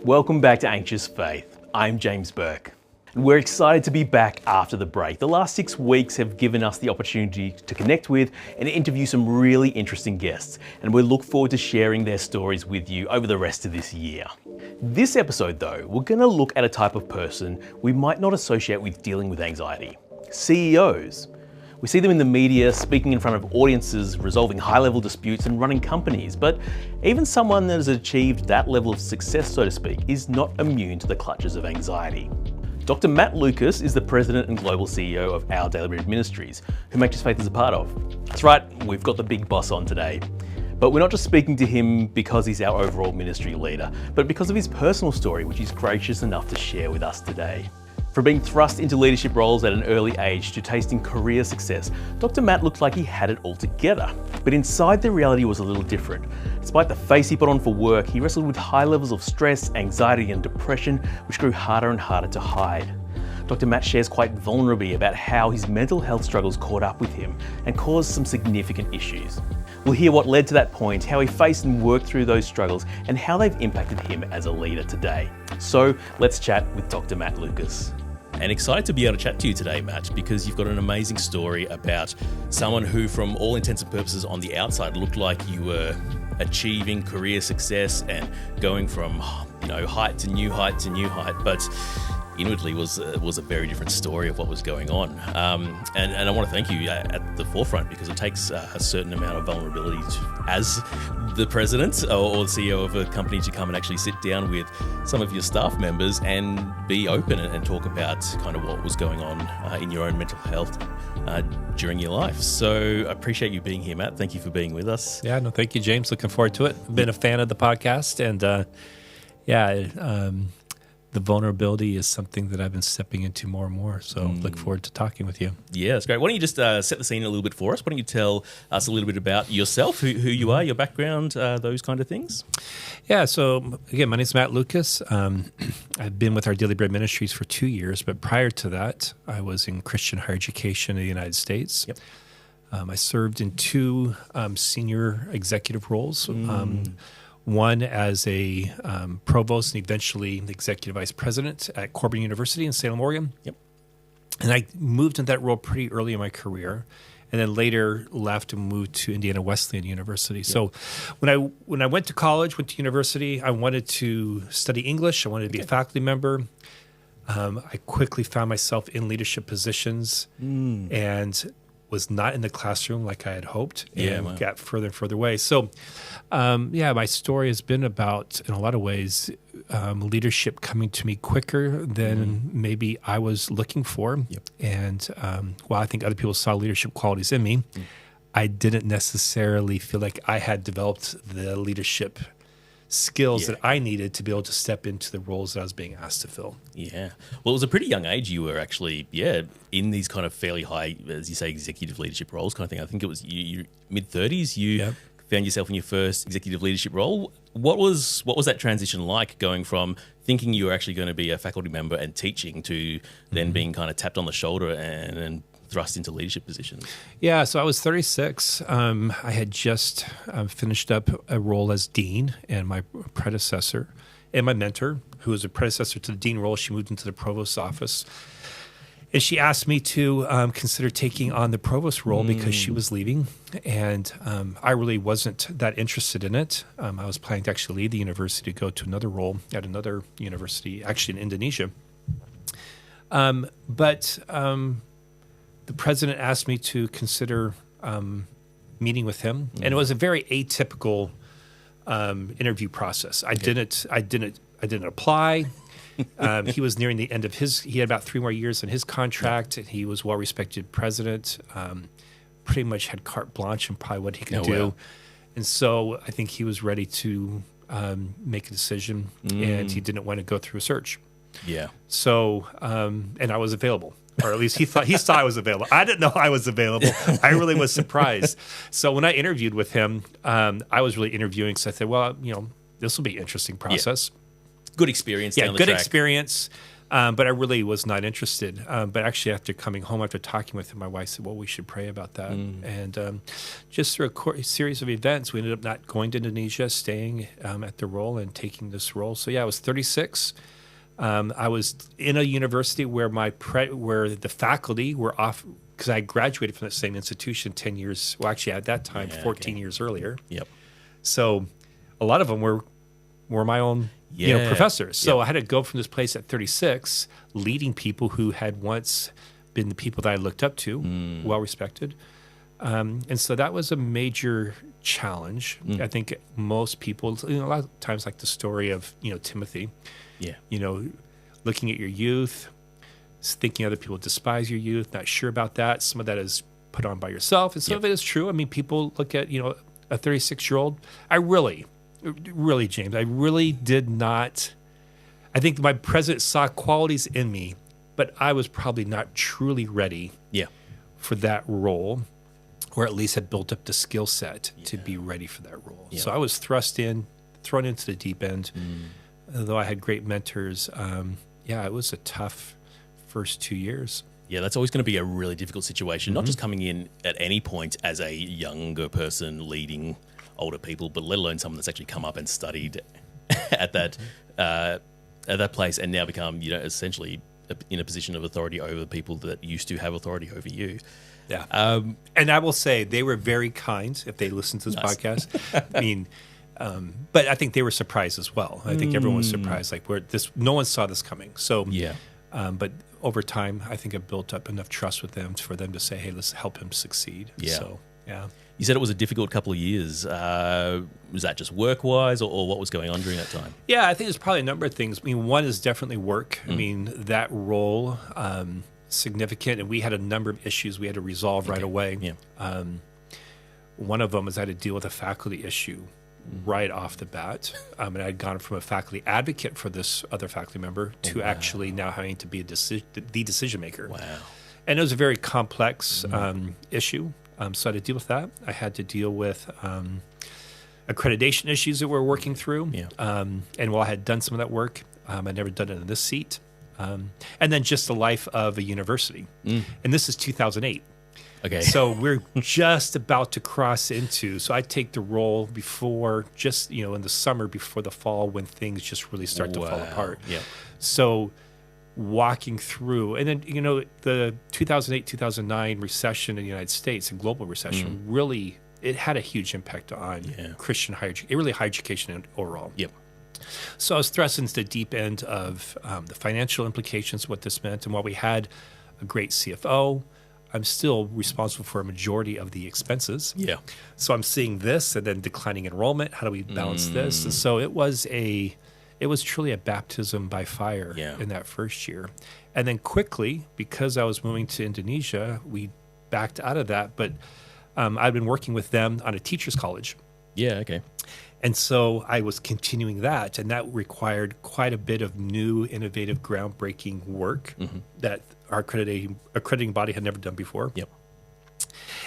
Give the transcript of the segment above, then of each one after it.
Welcome back to Anxious Faith. I'm James Burke. And we're excited to be back after the break. The last 6 weeks have given us the opportunity to connect with and interview some really interesting guests, and we look forward to sharing their stories with you over the rest of this year. This episode though, we're going to look at a type of person we might not associate with dealing with anxiety. CEOs. We see them in the media, speaking in front of audiences, resolving high-level disputes and running companies. But even someone that has achieved that level of success, so to speak, is not immune to the clutches of anxiety. Dr. Matt Lucas is the president and global CEO of Our Daily Bread Ministries, who Anxious Faith is a part of. That's right, we've got the big boss on today. But we're not just speaking to him because he's our overall ministry leader, but because of his personal story, which he's gracious enough to share with us today. From being thrust into leadership roles at an early age to tasting career success, Dr. Matt looked like he had it all together. But inside, the reality was a little different. Despite the face he put on for work, he wrestled with high levels of stress, anxiety and depression, which grew harder and harder to hide. Dr. Matt shares quite vulnerably about how his mental health struggles caught up with him and caused some significant issues. We'll hear what led to that point, how he faced and worked through those struggles, and how they've impacted him as a leader today. So let's chat with Dr. Matt Lucas. And excited to be able to chat to you today, Matt, because you've got an amazing story about someone who, from all intents and purposes on the outside, looked like you were achieving career success and going from, height to new height to new height, but inwardly was a very different story of what was going on. And I want to thank you at the forefront, because it takes a certain amount of vulnerability as the president or the CEO of a company to come and actually sit down with some of your staff members and be open and talk about kind of what was going on in your own mental health during your life. So I appreciate you being here, Matt. Thank you for being with us. Yeah, no, thank you, James. Looking forward to it. I've been a fan of the podcast, and the vulnerability is something that I've been stepping into more and more. So look forward to talking with you. Yeah, that's great. Why don't you just set the scene a little bit for us? Why don't you tell us a little bit about yourself, who you are, your background, those kind of things? Yeah, so again, my name is Matt Lucas. I've been with Our Daily Bread Ministries for 2 years, but prior to that, I was in Christian higher education in the United States. Yep. I served in 2 senior executive roles. One as a provost and eventually the executive vice president at Corbin University in Salem, Oregon. Yep. And I moved into that role pretty early in my career, and then later left and moved to Indiana Wesleyan University. Yep. So when I went to college, went to university, I wanted to study English. I wanted to be a faculty member. I quickly found myself in leadership positions and was not in the classroom like I had hoped, and got further and further away. So, my story has been about, in a lot of ways, leadership coming to me quicker than maybe I was looking for. Yep. And while I think other people saw leadership qualities in me, I didn't necessarily feel like I had developed the leadership skills that I needed to be able to step into the roles that I was being asked to fill. Yeah. Well, it was a pretty young age you were actually, in these kind of fairly high, as you say, executive leadership roles kind of thing. I think it was your mid-30s, you found yourself in your first executive leadership role. What was that transition like, going from thinking you were actually going to be a faculty member and teaching to then being kind of tapped on the shoulder and thrust into leadership positions? Yeah, so I was 36. I had just finished up a role as dean, and my predecessor and my mentor, who was a predecessor to the dean role, she moved into the provost's office. And she asked me to consider taking on the provost role because she was leaving. And I really wasn't that interested in it. I was planning to actually leave the university to go to another role at another university, actually in Indonesia. But the president asked me to consider meeting with him, and it was a very atypical interview process. I didn't apply. He was nearing the end of he had about 3 more years in his contract, and he was a well-respected president, pretty much had carte blanche in probably what he could do. Wow. And so I think he was ready to make a decision, and he didn't want to go through a search. Yeah. So, and I was available, or at least he saw I was available. I didn't know I was available. I really was surprised. So when I interviewed with him, I was really interviewing. So I said, well, this will be an interesting process. Yeah. Good experience down the track. track. Experience. But I really was not interested. But actually, after coming home, after talking with him, my wife said, well, we should pray about that. And just through a series of events, we ended up not going to Indonesia, staying at the role and taking this role. So yeah, I was 36. I was in a university where where the faculty were off, because I graduated from the same institution 10 years, well, actually at that time, 14 years earlier. Yep. So a lot of them were my own professors. So I had to go from this place at 36, leading people who had once been the people that I looked up to, well respected. And so that was a major challenge. I think most people, a lot of times, like the story of, Timothy, looking at your youth, thinking other people despise your youth, not sure about that. Some of that is put on by yourself, and some of it is true. I mean, people look at, a 36-year-old. I really, James, I really did not. I think my president saw qualities in me, but I was probably not truly ready for that role, or at least had built up the skill set to be ready for that role. So I was thrown into the deep end. Though I had great mentors, it was a tough first 2 years. Yeah, that's always going to be a really difficult situation, not just coming in at any point as a younger person leading older people, but let alone someone that's actually come up and studied at that place and now become, essentially in a position of authority over the people that used to have authority over you. Yeah. And I will say they were very kind if they listened to this podcast. I mean, but I think they were surprised as well. I think everyone was surprised. Like, no one saw this coming. So, but over time, I think I built up enough trust with them for them to say, hey, let's help him succeed. Yeah. So, yeah. You said it was a difficult couple of years. Was that just work-wise or what was going on during that time? Yeah, I think there's probably a number of things. I mean, one is definitely work. I mean, that role, significant, and we had a number of issues we had to resolve right away. Yeah. One of them is I had to deal with a faculty issue right off the bat. And I'd gone from a faculty advocate for this other faculty member to actually now having to be the decision maker. Wow. And it was a very complex issue. So I had to deal with that. I had to deal with accreditation issues that we're working through. Yeah. And while I had done some of that work, I'd never done it in this seat. And then just the life of a university. And this is 2008. Okay. So we're just about to cross into, so I take the role before, just, in the summer before the fall when things just really start to fall apart. Yeah. So walking through, and then, the 2008, 2009 recession in the United States, and global recession, really, it had a huge impact on Christian higher education, really higher education overall. Yep. So I was thrust into the deep end of the financial implications of what this meant. And while we had a great CFO, I'm still responsible for a majority of the expenses. Yeah. So I'm seeing this and then declining enrollment. How do we balance this? And so it was truly a baptism by fire in that first year. And then quickly, because I was moving to Indonesia, we backed out of that. But I'd been working with them on a teacher's college. Yeah, okay. And so I was continuing that, and that required quite a bit of new, innovative, groundbreaking work that our accrediting body had never done before. Yep.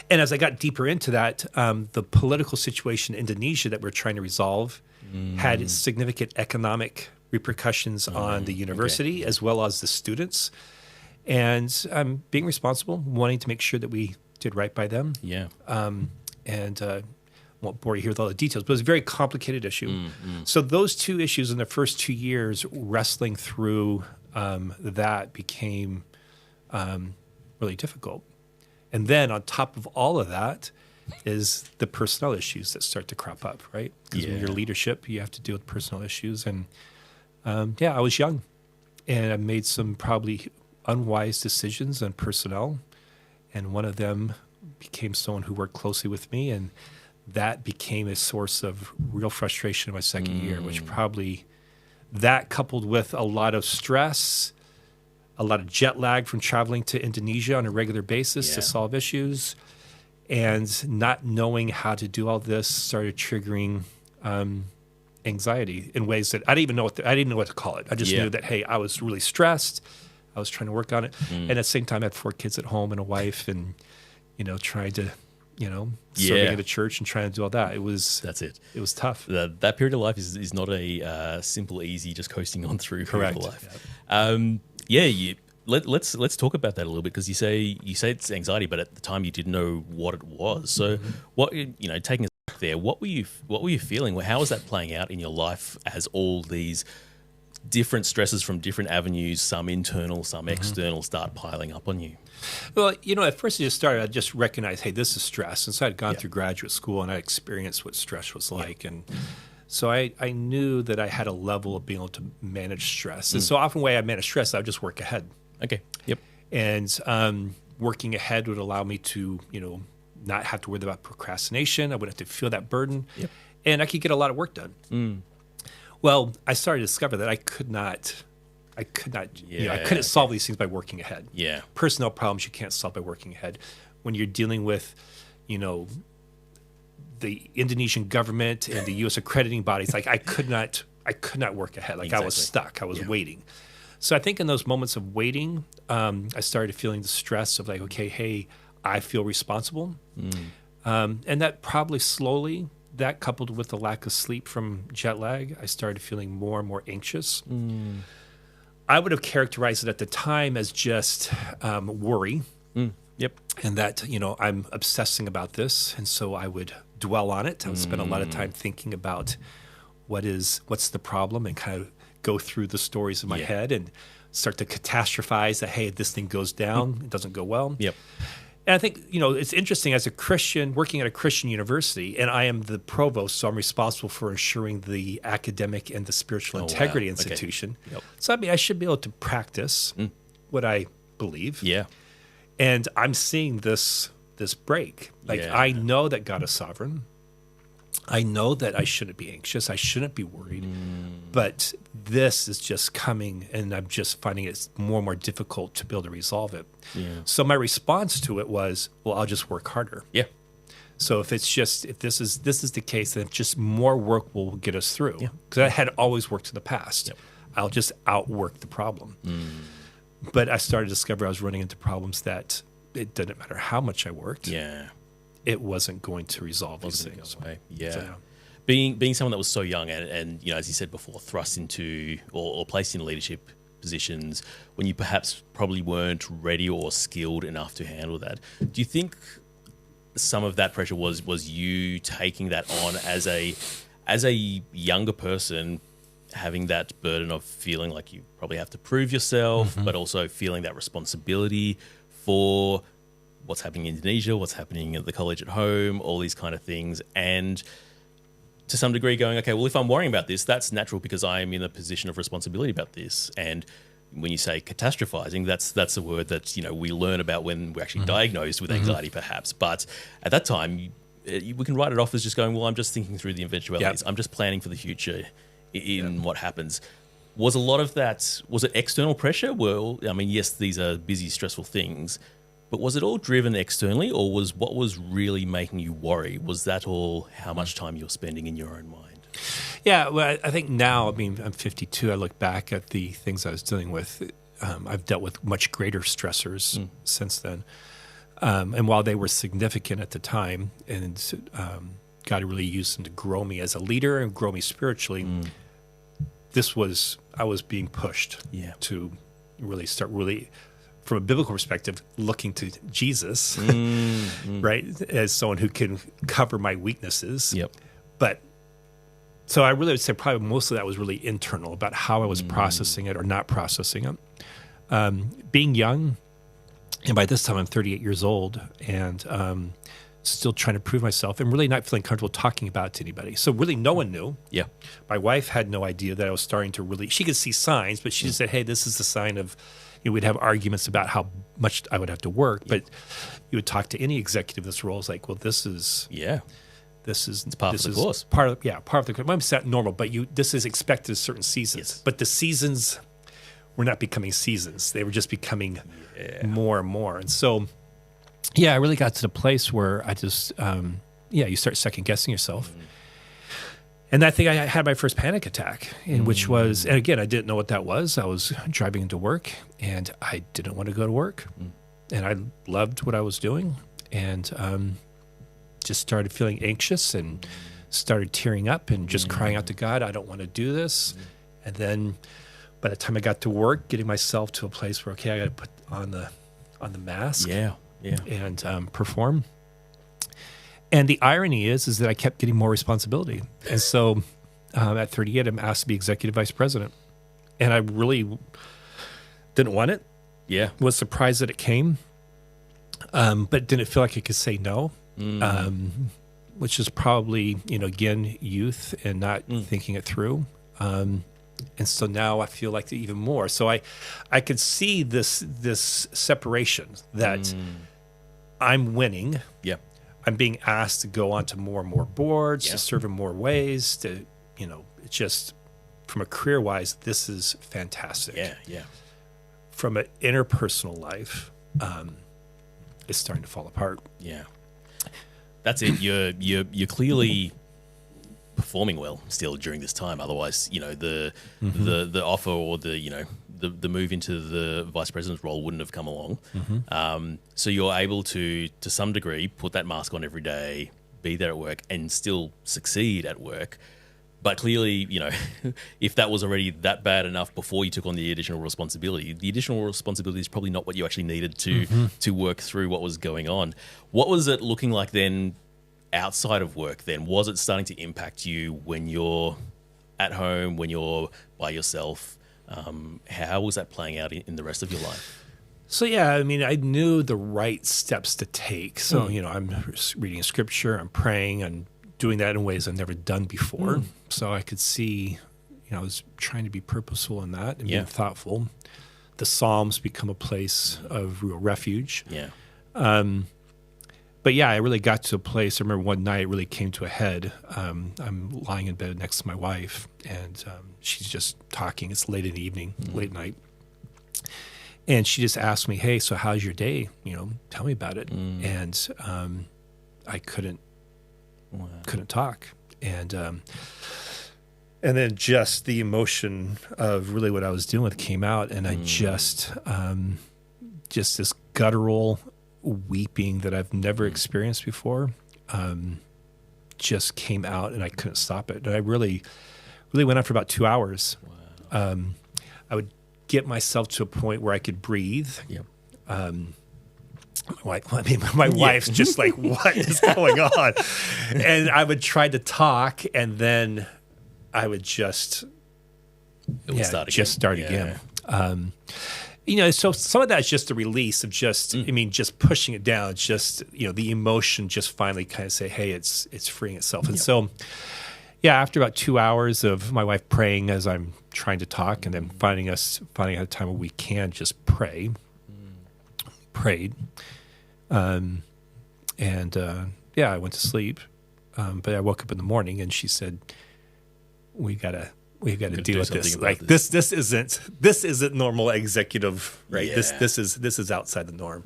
And as I got deeper into that, the political situation in Indonesia that we're trying to resolve had significant economic repercussions on the university as well as the students. And being responsible, wanting to make sure that we did right by them. Yeah. Won't bore you here with all the details, but it was a very complicated issue. So those two issues in the first 2 years, wrestling through that became really difficult. And then on top of all of that is the personnel issues that start to crop up, right? Because when you're leadership, you have to deal with personnel issues. And I was young, and I made some probably unwise decisions on personnel. And one of them became someone who worked closely with me, and that became a source of real frustration in my second year, which probably, that coupled with a lot of stress, a lot of jet lag from traveling to Indonesia on a regular basis to solve issues, and not knowing how to do all this started triggering anxiety in ways that I didn't know what to call it. I just knew that, hey, I was really stressed. I was trying to work on it. And at the same time, I had 4 kids at home and a wife, and, trying to, serving at a church and trying to do all that. It was tough. That period of life is not a simple, easy, just coasting on through. Correct. Life. Let's talk about that a little bit, because you say it's anxiety, but at the time you didn't know what it was. So what, taking us back there, what were you feeling? How was that playing out in your life as all these different stresses from different avenues, some internal, some external, start piling up on you? Well, at first it just started, I just recognized, hey, this is stress. And so I'd gone through graduate school and I experienced what stress was like. And so I knew that I had a level of being able to manage stress. And so often the way I manage stress, I would just work ahead. Okay. Yep. And working ahead would allow me to, not have to worry about procrastination. I wouldn't have to feel that burden. Yep. And I could get a lot of work done. Well, I started to discover that I couldn't solve these things by working ahead. Yeah. Personnel problems you can't solve by working ahead. When you're dealing with, the Indonesian government and the U.S. accrediting bodies, like I could not work ahead. Like I was stuck. I was waiting. So I think in those moments of waiting, I started feeling the stress of like, okay, hey, I feel responsible. And that probably slowly, that coupled with the lack of sleep from jet lag, I started feeling more and more anxious. I would have characterized it at the time as just worry. Yep. And that, I'm obsessing about this. And so I would dwell on it. I would spend a lot of time thinking about what's the problem, and kind of go through the stories in my head and start to catastrophize that, hey, this thing goes down, it doesn't go well. Yep. And I think, it's interesting, as a Christian, working at a Christian university, and I am the provost, so I'm responsible for ensuring the academic and the spiritual integrity institution. Okay. Yep. So I should be able to practice what I believe. Yeah. And I'm seeing this break. Like, I know that God is sovereign. I know that I shouldn't be anxious. I shouldn't be worried. But this is just coming, and I'm just finding it's more and more difficult to be able to resolve it. Yeah. So my response to it was, well, I'll just work harder. Yeah. So if this is the case, then just more work will get us through. Because I had always worked in the past. Yep. I'll just outwork the problem. But I started to discover I was running into problems that it didn't matter how much I worked. Yeah. It wasn't going to resolve these things. Yeah. So, Being someone that was so young and as you said before, thrust into or placed in leadership positions when you perhaps probably weren't ready or skilled enough to handle that. Do you think some of that pressure was you taking that on as a younger person, having that burden of feeling like you probably have to prove yourself, but also feeling that responsibility for what's happening in Indonesia, what's happening at the college at home, all these kind of things, and to some degree going, okay, well, if I'm worrying about this, that's natural because I am in a position of responsibility about this. And when you say catastrophizing, that's a word that we learn about when we're actually diagnosed with anxiety, perhaps. But at that time, we can write it off as just going, well, I'm just thinking through the eventualities. I'm just planning for the future in what happens. Was a lot of that, was it external pressure? Well, I mean, yes, these are busy, stressful things, but was it all driven externally, or was what was really making you worry? Was that all how much time you're spending in your own mind? Yeah, well, I think now, I'm 52, I look back at the things I was dealing with. I've dealt with much greater stressors since then. And while they were significant at the time, and God really used them to grow me as a leader and grow me spiritually, I was being pushed to really start from a biblical perspective, looking to Jesus, right, as someone who can cover my weaknesses. Yep. But so I really would say probably most of that was really internal about how I was processing it or not processing it. Being young, and by this time I'm 38 years old, and still trying to prove myself and really not feeling comfortable talking about it to anybody. So really no one knew. Yeah. My wife had no idea that I was starting to she could see signs, but she just said, hey, this is the sign of, we'd have arguments about how much I would have to work, but you would talk to any executive in this role. It's like, well, this is it's part of the course. Part of the course. Well, it's not normal, but this is expected at certain seasons. Yes. But the seasons were not becoming seasons. They were just becoming more and more. And so, I really got to the place where I just, you start second guessing yourself. And I think I had my first panic attack, which was, and again, I didn't know what that was. I was driving into work, and I didn't want to go to work. And I loved what I was doing, and just started feeling anxious and started tearing up and just crying out to God, I don't want to do this. And then by the time I got to work, getting myself to a place where, okay, I got to put on the mask and perform. And the irony is that I kept getting more responsibility. And so at 38, I'm asked to be executive vice president. And I really didn't want it. Yeah. Was surprised that it came, but didn't feel like I could say no, which is probably, again, youth and not thinking it through. And so now I feel like even more. So I could see this separation that I'm winning. Yeah. I'm being asked to go on to more and more boards, to serve in more ways, to, just from a career-wise, this is fantastic. Yeah, yeah. From an interpersonal life, it's starting to fall apart. Yeah. That's it. You're clearly performing well still during this time. Otherwise, the offer or the move into the vice president's role wouldn't have come along. So you're able to some degree, put that mask on every day, be there at work, and still succeed at work. But clearly, if that was already that bad enough before you took on the additional responsibility is probably not what you actually needed to work through what was going on. What was it looking like then outside of work then? Was it starting to impact you when you're at home, when you're by yourself? How was that playing out in the rest of your life? So, yeah, I mean, I knew the right steps to take. So, I'm reading scripture, I'm praying, and doing that in ways I've never done before. So I could see, I was trying to be purposeful in that and being thoughtful. The Psalms become a place of real refuge. Yeah. But yeah, I really got to a place. I remember one night it really came to a head. I'm lying in bed next to my wife, and she's just talking. It's late in the evening, late night. And she just asked me, hey, so how's your day? Tell me about it. And I couldn't talk. And then just the emotion of really what I was dealing with came out, and I just this guttural weeping that I've never experienced before just came out, and I couldn't stop it. And I really went on for about 2 hours. Wow. I would get myself to a point where I could breathe. Yep. My wife's just like, what is going on? And I would try to talk, and then I would just start again. So some of that is just a release of just pushing it down. Just, the emotion just finally kind of say, hey, it's freeing itself. And so, after about 2 hours of my wife praying as I'm trying to talk, and then finding out a time where we can just prayed. I went to sleep. But I woke up in the morning, and she said, we gotta deal with this. Like this isn't normal executive, right? Yeah. This is outside the norm.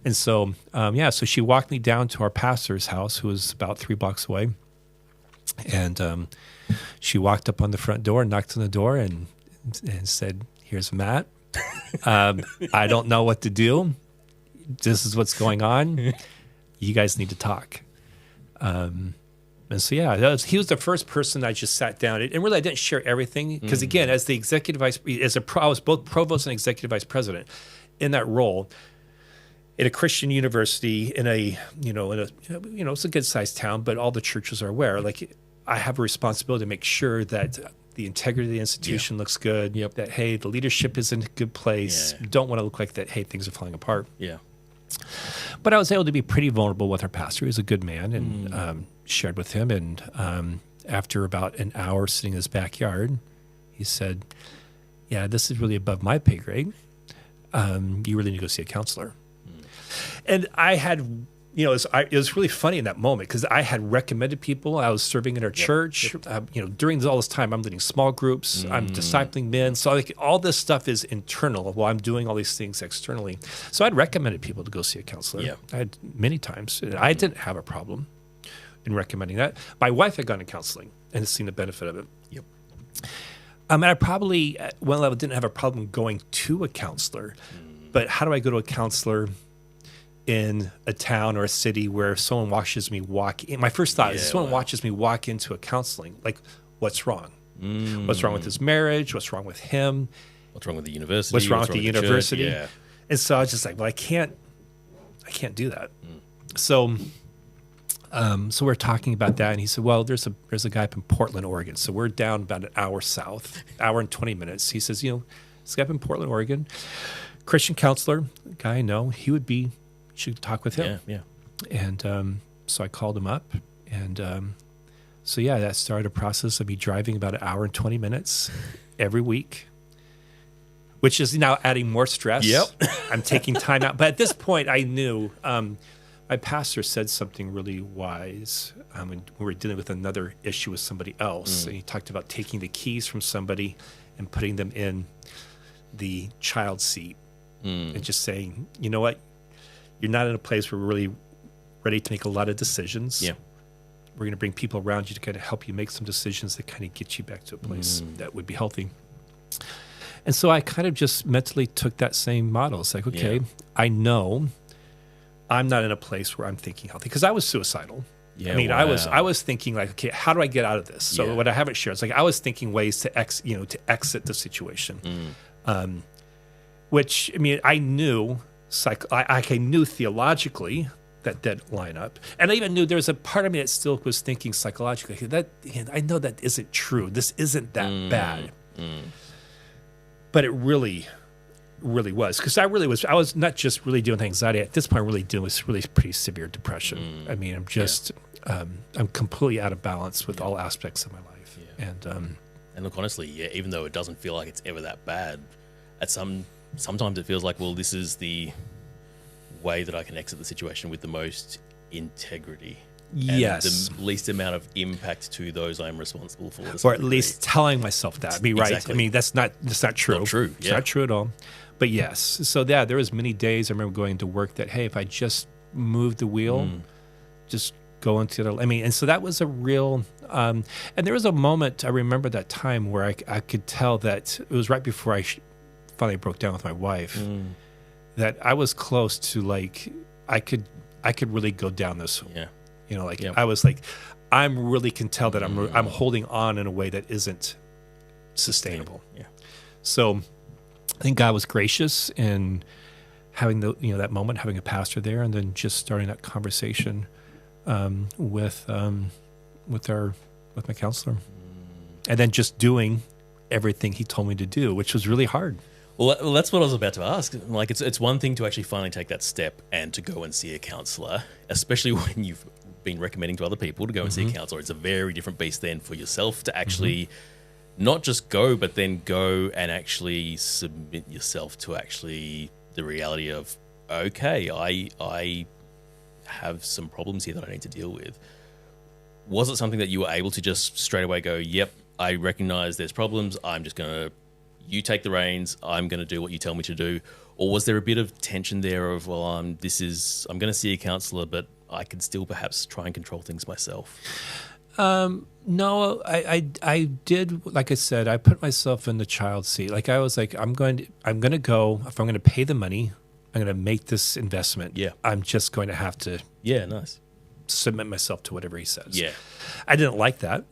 And so, so she walked me down to our pastor's house, who was about 3 blocks away. And she walked up on the front door, knocked on the door, and said, here's Matt. I don't know what to do. This is what's going on. You guys need to talk. And so, he was the first person I just sat down. And really, I didn't share everything because, again, as the executive vice, I was both provost and executive vice president in that role in a Christian university it's a good sized town, but all the churches are aware. Like, I have a responsibility to make sure that the integrity of the institution looks good. Yep. That, hey, the leadership is in a good place. Yeah. Don't want to look like that. Hey, things are falling apart. Yeah. But I was able to be pretty vulnerable with our pastor. He was a good man, and shared with him. And after about an hour sitting in his backyard, he said, yeah, this is really above my pay grade. You really need to go see a counselor. And I had, it was really funny in that moment because I had recommended people. I was serving in our church. During all this time, I'm leading small groups. I'm discipling men. So all this stuff is internal while I'm doing all these things externally. So I'd recommended people to go see a counselor. Yeah. I had many times. I didn't have a problem in recommending that. My wife had gone to counseling and has seen the benefit of it. Yep. And I probably, at one level, didn't have a problem going to a counselor. But how do I go to a counselor in a town or a city where someone watches me walk in? My first thought is, someone watches me walk into a counseling, like, what's wrong? What's wrong with his marriage? What's wrong with him? What's wrong with the university? What's wrong with the university? Yeah. And so I was just like, well, I can't do that. So we're talking about that, and he said, well, there's a guy up in Portland, Oregon. So we're down about an hour south, hour and 20 minutes. He says, this guy up in Portland, Oregon, Christian counselor, guy I know, you should talk with him. Yeah. And so I called him up, and that started a process of me driving about an hour and 20 minutes every week, which is now adding more stress. Yep. I'm taking time out. But at this point, I knew my pastor said something really wise when we were dealing with another issue with somebody else. And he talked about taking the keys from somebody and putting them in the child seat and just saying, you know what? You're not in a place where we're really ready to make a lot of decisions. Yeah. We're going to bring people around you to kind of help you make some decisions that kind of get you back to a place that would be healthy. And so I kind of just mentally took that same model. It's like, okay, I know I'm not in a place where I'm thinking healthy, because I was suicidal. Yeah, I mean, wow. I was thinking like, okay, how do I get out of this? So what I haven't shared is like I was thinking ways to exit the situation, which I mean I knew I knew theologically that didn't line up, and I even knew there was a part of me that still was thinking psychologically that I know that isn't true. This isn't that bad, but it really was, because I was not just really dealing with anxiety at this point, really dealing with really pretty severe depression. I mean, I'm just I'm completely out of balance with all aspects of my life. And look, honestly, even though it doesn't feel like it's ever that bad, sometimes it feels like, well, this is the way that I can exit the situation with the most integrity. Yes. And the least amount of impact to those I'm responsible for. Or at least telling myself that. I mean, right. Exactly. I mean, that's not true. Not true. It's not true at all. But yes. So there was many days I remember going to work that, hey, if I just moved the wheel, just go into the, I mean, and so that was a real, and there was a moment, I remember that time where I could tell that it was right before I finally broke down with my wife, that I was close to like, I could really go down this. Yeah. I was like, I'm really can tell that I'm holding on in a way that isn't sustainable. Yeah. So I think God was gracious in having that moment, having a pastor there, and then just starting that conversation with my counselor, and then just doing everything he told me to do, which was really hard. Well, that's what I was about to ask. Like, it's one thing to actually finally take that step and to go and see a counselor, especially when you've been recommending to other people to go and see a counselor. It's a very different beast then for yourself to actually not just go, but then go and actually submit yourself to actually the reality of, okay, I have some problems here that I need to deal with. Was it something that you were able to just straight away go, yep, I recognize there's problems, I'm just going to, you take the reins, I'm going to do what you tell me to do? Or was there a bit of tension there of, well, I'm going to see a counselor, but I could still perhaps try and control things myself? No, I did, like I said, I put myself in the child seat. Like I was like, I'm going to go, if I'm going to pay the money, I'm going to make this investment. Yeah. I'm just going to have to submit myself to whatever he says. Yeah. I didn't like that.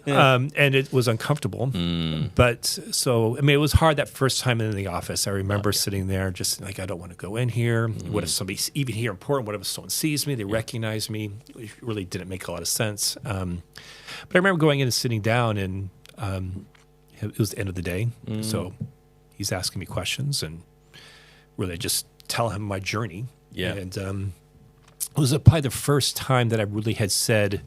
And it was uncomfortable. But so, I mean, it was hard that first time in the office. I remember sitting there just like, I don't want to go in here. What if somebody's even here important? What if someone sees me? They recognize me? It really didn't make a lot of sense. But I remember going in and sitting down, and it was the end of the day. So he's asking me questions, and really just tell him my journey. Yeah. And it was probably the first time that I really had said,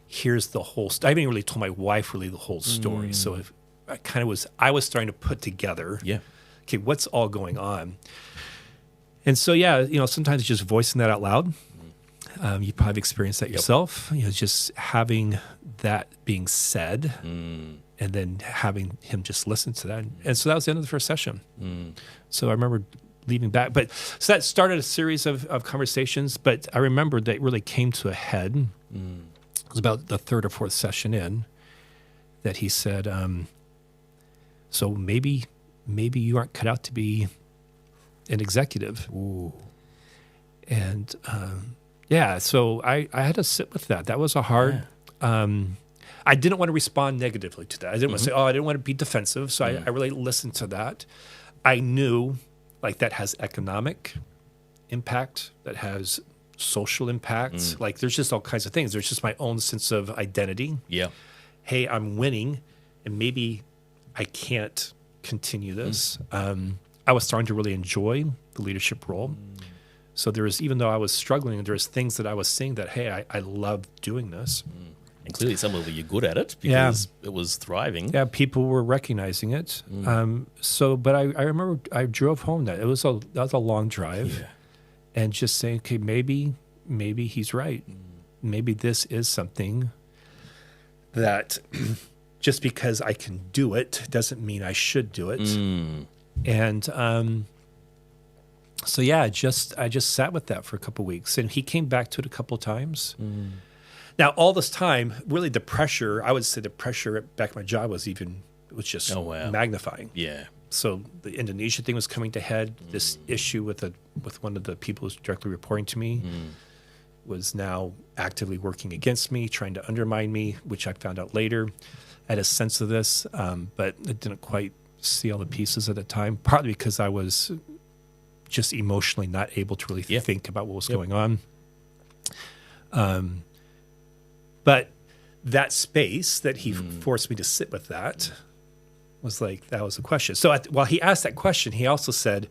here's the whole I haven't really told my wife really the whole story. So I was starting to put together, okay, what's all going on? And so, sometimes just voicing that out loud. You probably experienced that yourself, just having that being said, and then having him just listen to that. And so that was the end of the first session. So I remember leaving back. But so that started a series of conversations, but I remember that really came to a head. It was about the third or fourth session in that he said, so maybe you aren't cut out to be an executive. Ooh. And so I had to sit with that. That was a hard, I didn't want to respond negatively to that. I didn't want to say, I didn't want to be defensive. So I really listened to that. I knew like that has economic impact, that has social impact. Like there's just all kinds of things. There's just my own sense of identity. Yeah. Hey, I'm winning and maybe I can't continue this. I was starting to really enjoy the leadership role. So there was, even though I was struggling, there was things that I was seeing that, hey, I love doing this. And clearly some level you're good at it because it was thriving. Yeah, people were recognizing it. But I remember I drove home that was a long drive, and just saying, okay, maybe he's right. Maybe this is something that just because I can do it doesn't mean I should do it. And so yeah, I just sat with that for a couple of weeks, and he came back to it a couple of times. Now, all this time, really the pressure, I would say the pressure back at my job was just magnifying. Yeah. So the Indonesia thing was coming to head. This issue with one of the people who's directly reporting to me was now actively working against me, trying to undermine me, which I found out later. I had a sense of this, but I didn't quite see all the pieces at the time, partly because I was just emotionally not able to really think about what was going on. But that space that he forced me to sit with that was like, that was a question. So while he asked that question, he also said,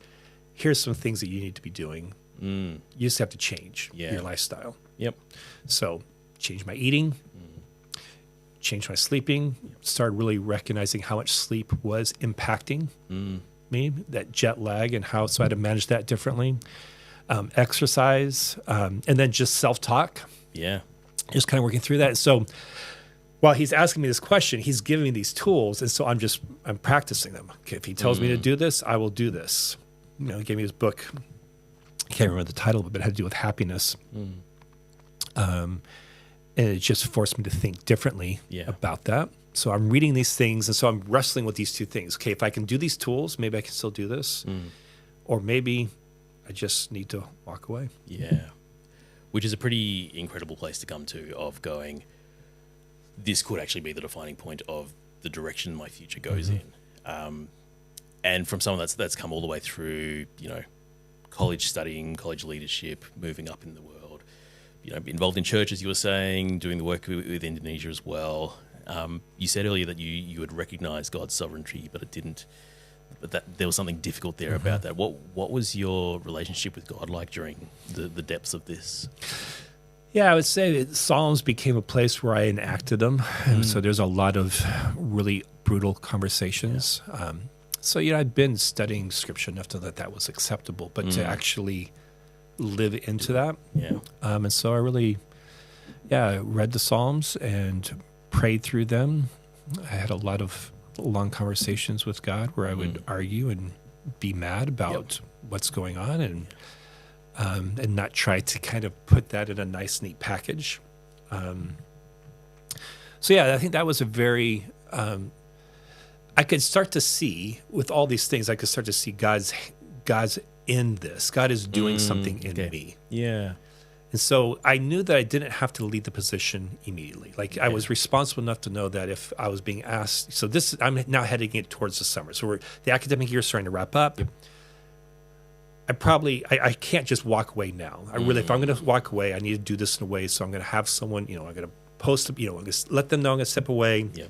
here's some things that you need to be doing. You just have to change your lifestyle. Yep. So change my eating, change my sleeping, started really recognizing how much sleep was impacting me, that jet lag and how, so I had to manage that differently. Exercise, and then just self-talk. Yeah. Just kind of working through that. So while he's asking me this question, he's giving me these tools. And so I'm practicing them. Okay, if he tells me to do this, I will do this. He gave me his book. I can't remember the title of it, but it had to do with happiness. And it just forced me to think differently about that. So I'm reading these things, and so I'm wrestling with these two things. Okay, if I can do these tools, maybe I can still do this. Or maybe I just need to walk away. Yeah. Which is a pretty incredible place to come to, of going, this could actually be the defining point of the direction my future goes in. And from someone that's come all the way through, college studying, college leadership, moving up in the world, involved in church, as you were saying, doing the work with Indonesia as well. You said earlier that you had recognized God's sovereignty, but it didn't. But that there was something difficult there about that. What was your relationship with God like during the depths of this? Yeah, I would say that Psalms became a place where I enacted them. And so there's a lot of really brutal conversations. So, I'd been studying scripture enough to that was acceptable, but to actually live into that. Yeah. And so I really, read the Psalms and prayed through them. I had a lot of long conversations with God where I would argue and be mad about what's going on and not try to kind of put that in a nice, neat package. I think that was a very, I could start to see with all these things, I could start to see God's in this. God is doing something in me. Yeah. And so I knew that I didn't have to lead the position immediately. I was responsible enough to know that if I was being asked, so I'm now heading it towards the summer. So the academic year is starting to wrap up. Yep. I can't just walk away now. I really, if I'm going to walk away, I need to do this in a way. So I'm going to have someone, I'm going to post, I'm going to let them know I'm going to step away. Yeah.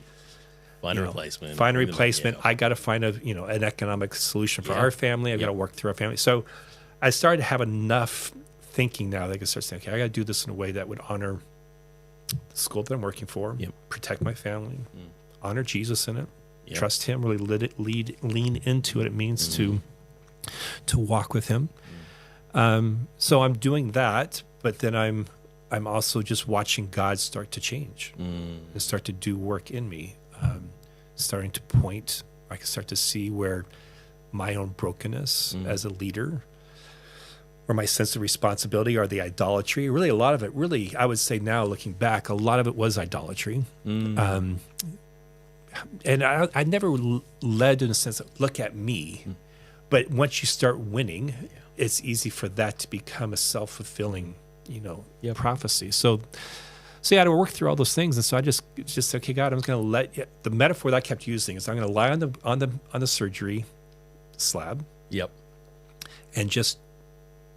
Find a replacement. Find a replacement. I got to find an economic solution for our family. I've got to work through our family. So I started to have enough thinking now that I could start saying, okay, I got to do this in a way that would honor the school that I'm working for, protect my family, honor Jesus in it, trust Him, really lean into what it means to walk with Him. So I'm doing that, but then I'm also just watching God start to change and start to do work in me, starting to point. I can start to see where my own brokenness as a leader, or my sense of responsibility, or the idolatry. Really, a lot of it, really, I would say now, looking back, a lot of it was idolatry. And I never led in a sense of, look at me. But once you start winning, it's easy for that to become a self-fulfilling, prophecy. So So yeah, I had to work through all those things, and so I just okay, God, I'm just going to let the metaphor that I kept using is I'm going to lie on the surgery slab, Yep. and just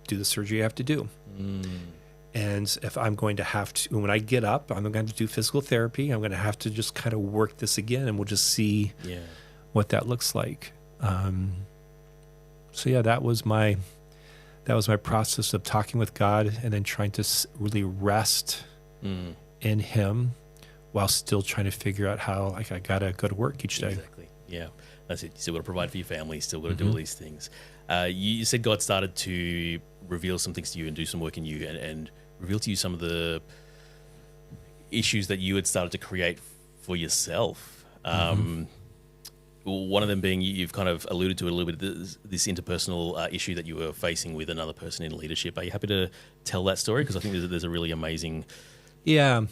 do the surgery I have to do. And if I'm going to have to, when I get up, I'm going to do physical therapy. I'm going to have to just kind of work this again, and we'll just see what that looks like. So yeah, that was my process of talking with God and then trying to really rest in Him while still trying to figure out how I got to go to work each day. Exactly. Yeah. That's it. You still got to provide for your family. You still got to do all these things. You said God started to reveal some things to you and do some work in you and reveal to you some of the issues that you had started to create for yourself. One of them being, you've kind of alluded to it a little bit, this interpersonal issue that you were facing with another person in leadership. Are you happy to tell that story? Because I think there's a really amazing it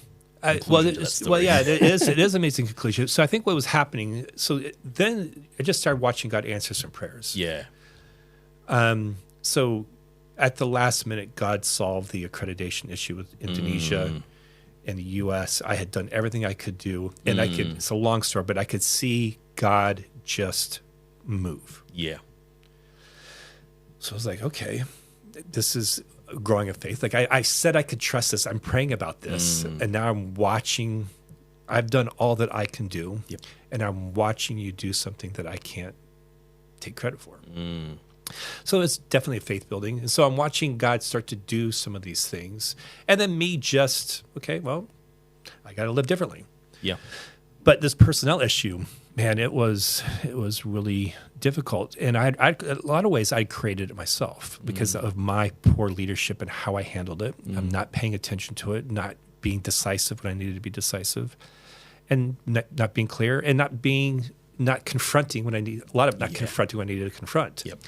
is amazing conclusion. So I think what was happening, then I just started watching God answer some prayers. Yeah. So at the last minute, God solved the accreditation issue with Indonesia and the U.S. I had done everything I could do, and it's a long story, but I could see God just move. Yeah. So I was like, okay, this is growing of faith. Like I said I could trust this. I'm praying about this, and now I'm watching. I've done all that I can do, and I'm watching you do something that I can't take credit for. So it's definitely a faith building. And so I'm watching God start to do some of these things, and then me just, okay, well, I got to live differently. Yeah. But this personnel issue, man, it was really difficult. And I a lot of ways I created it myself because of my poor leadership and how I handled it. I'm not paying attention to it, not being decisive when I needed to be decisive, and not being clear, and not confronting when I need confronting when I needed to confront. Yep.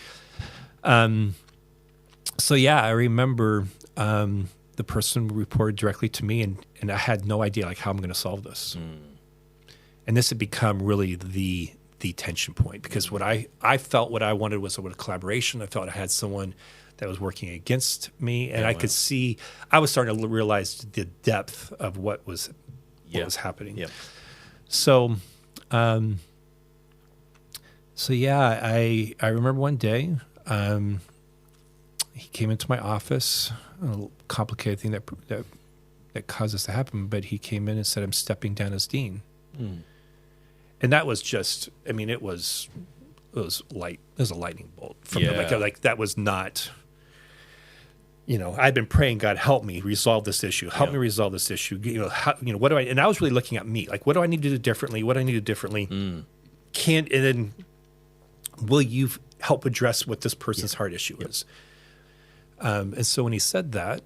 So yeah, I remember the person reported directly to me, and I had no idea like how I'm going to solve this. And this had become really the tension point, because what I felt what I wanted was a collaboration. I felt I had someone that was working against me, and I could see I was starting to realize the depth of what was happening. Yeah. So yeah, I remember one day he came into my office, a little complicated thing that caused this to happen, but he came in and said, I'm stepping down as dean. And that was just, I mean, it was light. It was a lightning bolt from him. Like that was not, I'd been praying, God, help me resolve this issue. Help me resolve this issue. What do I, and I was really looking at me, like, what do I need to do differently? What do I need to do differently? And then will you help address what this person's heart issue is? And so when he said that,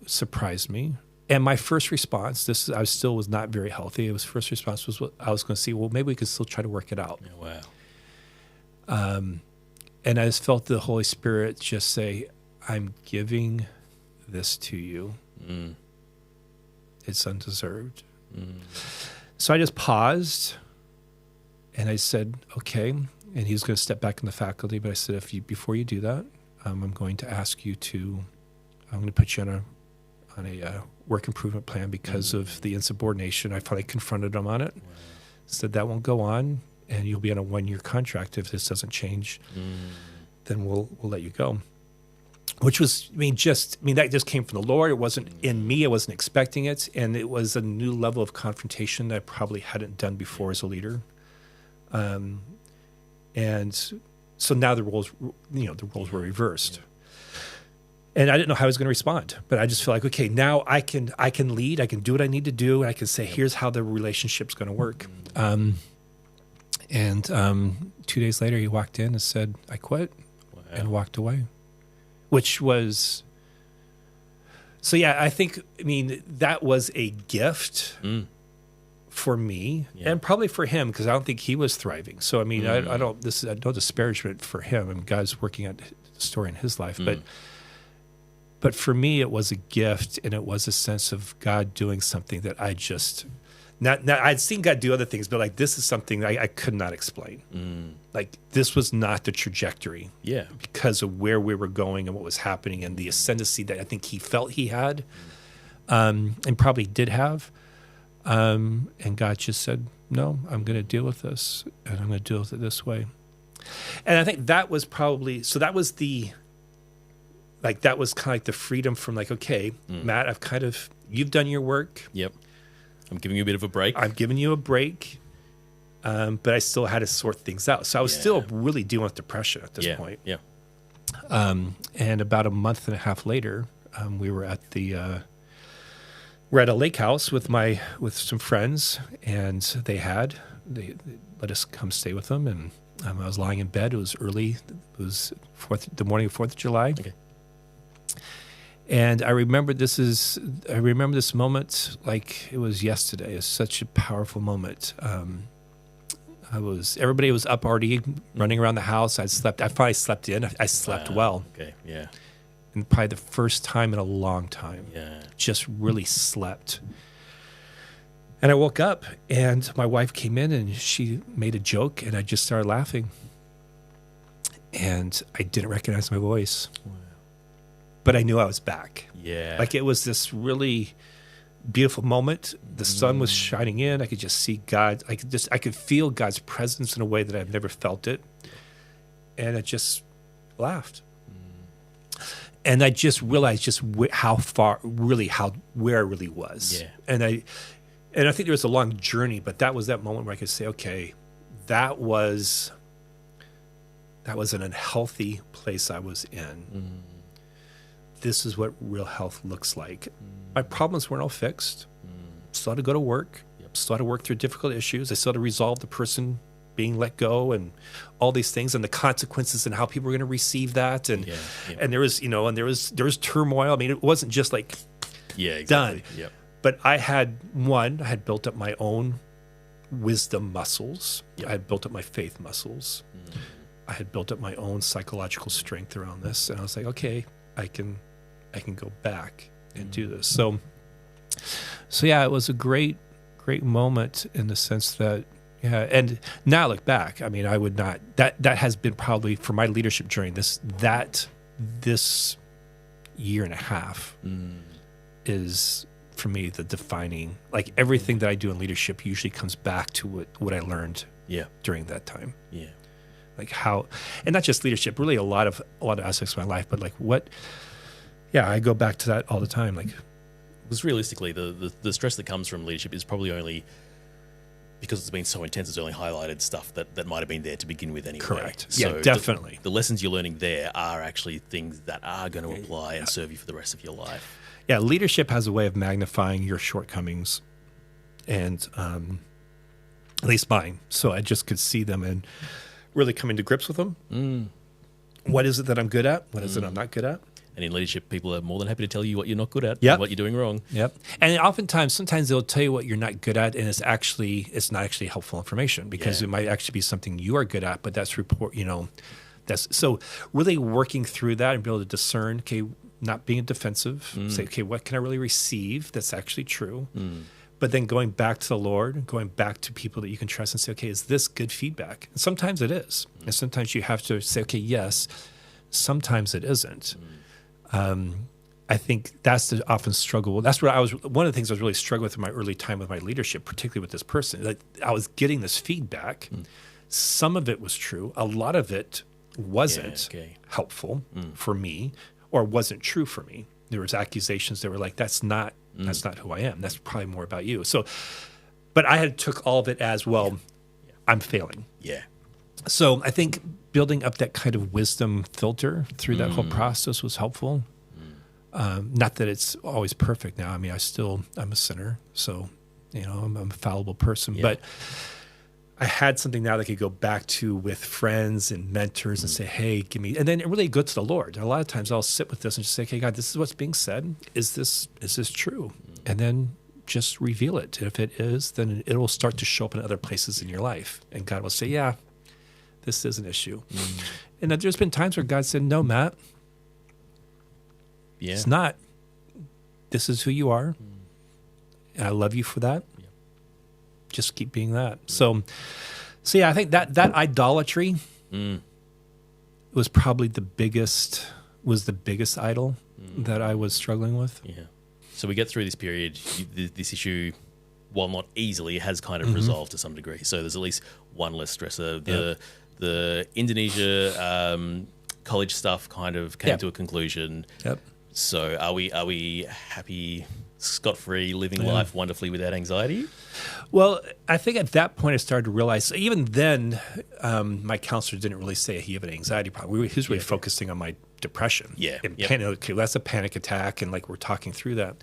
surprised me. And my first response, I still was not very healthy. First response was, I was going to see, well, maybe we could still try to work it out. Yeah, wow. And I just felt the Holy Spirit just say, I'm giving this to you. It's undeserved. So I just paused, and I said, okay. And he was going to step back in the faculty, but I said, before you do that, I'm going to ask you I'm going to put you on a work improvement plan because of the insubordination. I finally confronted him on it. Wow. Said that won't go on, and you'll be on a 1-year contract if this doesn't change. Then we'll let you go. Which was, that just came from the Lord. It wasn't in me. I wasn't expecting it, and it was a new level of confrontation that I probably hadn't done before as a leader. And so now the roles were reversed. And I didn't know how I was going to respond, but I just feel like, okay, now I can lead, I can do what I need to do, and I can say, here's how the relationship's going to work. And 2 days later, he walked in and said, I quit, and walked away, which was, so yeah, I think, that was a gift for me and probably for him, because I don't think he was thriving. So, I don't, this is no disparagement for him. God's working out the story in his life, but for me, it was a gift, and it was a sense of God doing something that I just I'd seen God do other things, but like this is something I could not explain. Like this was not the trajectory, because of where we were going and what was happening and the ascendancy that I think he felt he had. and probably did have. And God just said, no, I'm going to deal with this, and I'm going to deal with it this way. And I think that was probably, so that was the, like, that was kind of like the freedom from like, okay, Matt, you've done your work. Yep. I'm giving you a bit of a break. I'm giving you a break. But I still had to sort things out. So I was still really dealing with depression at this point. Yeah. And about a month and a half later, we were at we're at a lake house with some friends, and they let us come stay with them. And I was lying in bed. It was early. It was the morning of 4th of July. Okay. And I remember this moment like it was yesterday. It's such a powerful moment. Everybody was up already, running around the house. I finally slept in. I slept well. Okay, yeah. And probably the first time in a long time. Yeah. Just really slept. And I woke up, and my wife came in, and she made a joke, and I just started laughing. And I didn't recognize my voice. Wow. But I knew I was back. Yeah. Like it was this really beautiful moment. The sun was shining in. I could just see God. I could feel God's presence in a way that I've never felt it. And I just laughed. And I just realized where I really was. Yeah. And I think there was a long journey, but that was that moment where I could say, okay, that was an unhealthy place I was in. This is what real health looks like. My problems weren't all fixed. Still had to go to work. Still had to work through difficult issues. I still had to resolve the person being let go and all these things and the consequences and how people were going to receive that. And and there was turmoil. I mean, it wasn't just like done. Yep. But I had built up my own wisdom muscles. Yep. I had built up my faith muscles. I had built up my own psychological strength around this. And I was like, okay, I can go back and do this. So yeah, it was a great moment in the sense that, and now I look back, I mean, I would not, that has been probably for my leadership journey, this year and a half is for me the defining, like everything that I do in leadership usually comes back to what I learned during that time. Yeah. Like how, and not just leadership, really a lot of aspects of my life, but like I go back to that all the time. Like, because realistically, the stress that comes from leadership is probably only because it's been so intense. It's only highlighted stuff that might have been there to begin with anyway. Correct. So yeah, definitely. The lessons you're learning there are actually things that are going to apply and serve you for the rest of your life. Yeah, leadership has a way of magnifying your shortcomings, and at least mine. So I just could see them and really coming to grips with them. What is it that I'm good at? What is it I'm not good at? And in leadership, people are more than happy to tell you what you're not good at, and what you're doing wrong. Yep. And sometimes they'll tell you what you're not good at, and it's not actually helpful information because it might actually be something you are good at, but that's so really working through that and be able to discern, okay, not being defensive, say, okay, what can I really receive that's actually true? But then going back to the Lord, going back to people that you can trust and say, okay, is this good feedback? And sometimes it is. And sometimes you have to say, okay, yes. Sometimes it isn't. I think that's the often struggle. That's what one of the things I was really struggling with in my early time with my leadership, particularly with this person. Like I was getting this feedback. Some of it was true. A lot of it wasn't helpful for me or wasn't true for me. There was accusations that were like, that's not who I am. That's probably more about you. So, but I took all of it as, well, I'm failing. Yeah. So I think building up that kind of wisdom filter through that whole process was helpful. Not that it's always perfect now. I mean, I'm a sinner. So, I'm a fallible person, but I had something now that I could go back to with friends and mentors and say, hey, give me, and then it really go to the Lord. And a lot of times I'll sit with this and just say, okay, God, this is what's being said. Is this true? And then just reveal it. And if it is, then it will start to show up in other places in your life. And God will say, yeah, this is an issue. And there's been times where God said, no, Matt, it's not. This is who you are. And I love you for that. Just keep being that. So yeah, I think that idolatry was probably the biggest idol that I was struggling with. Yeah. So we get through this period, this issue, while not easily, has kind of resolved to some degree. So there's at least one less stressor. The Indonesia college stuff kind of came to a conclusion. Yep. So are we happy, scot-free, living life wonderfully without anxiety? Well, I think at that point I started to realize, even then, my counselor didn't really say he had an anxiety problem. He was really focusing on my depression. Yeah. And okay, that's a panic attack, and like we're talking through that.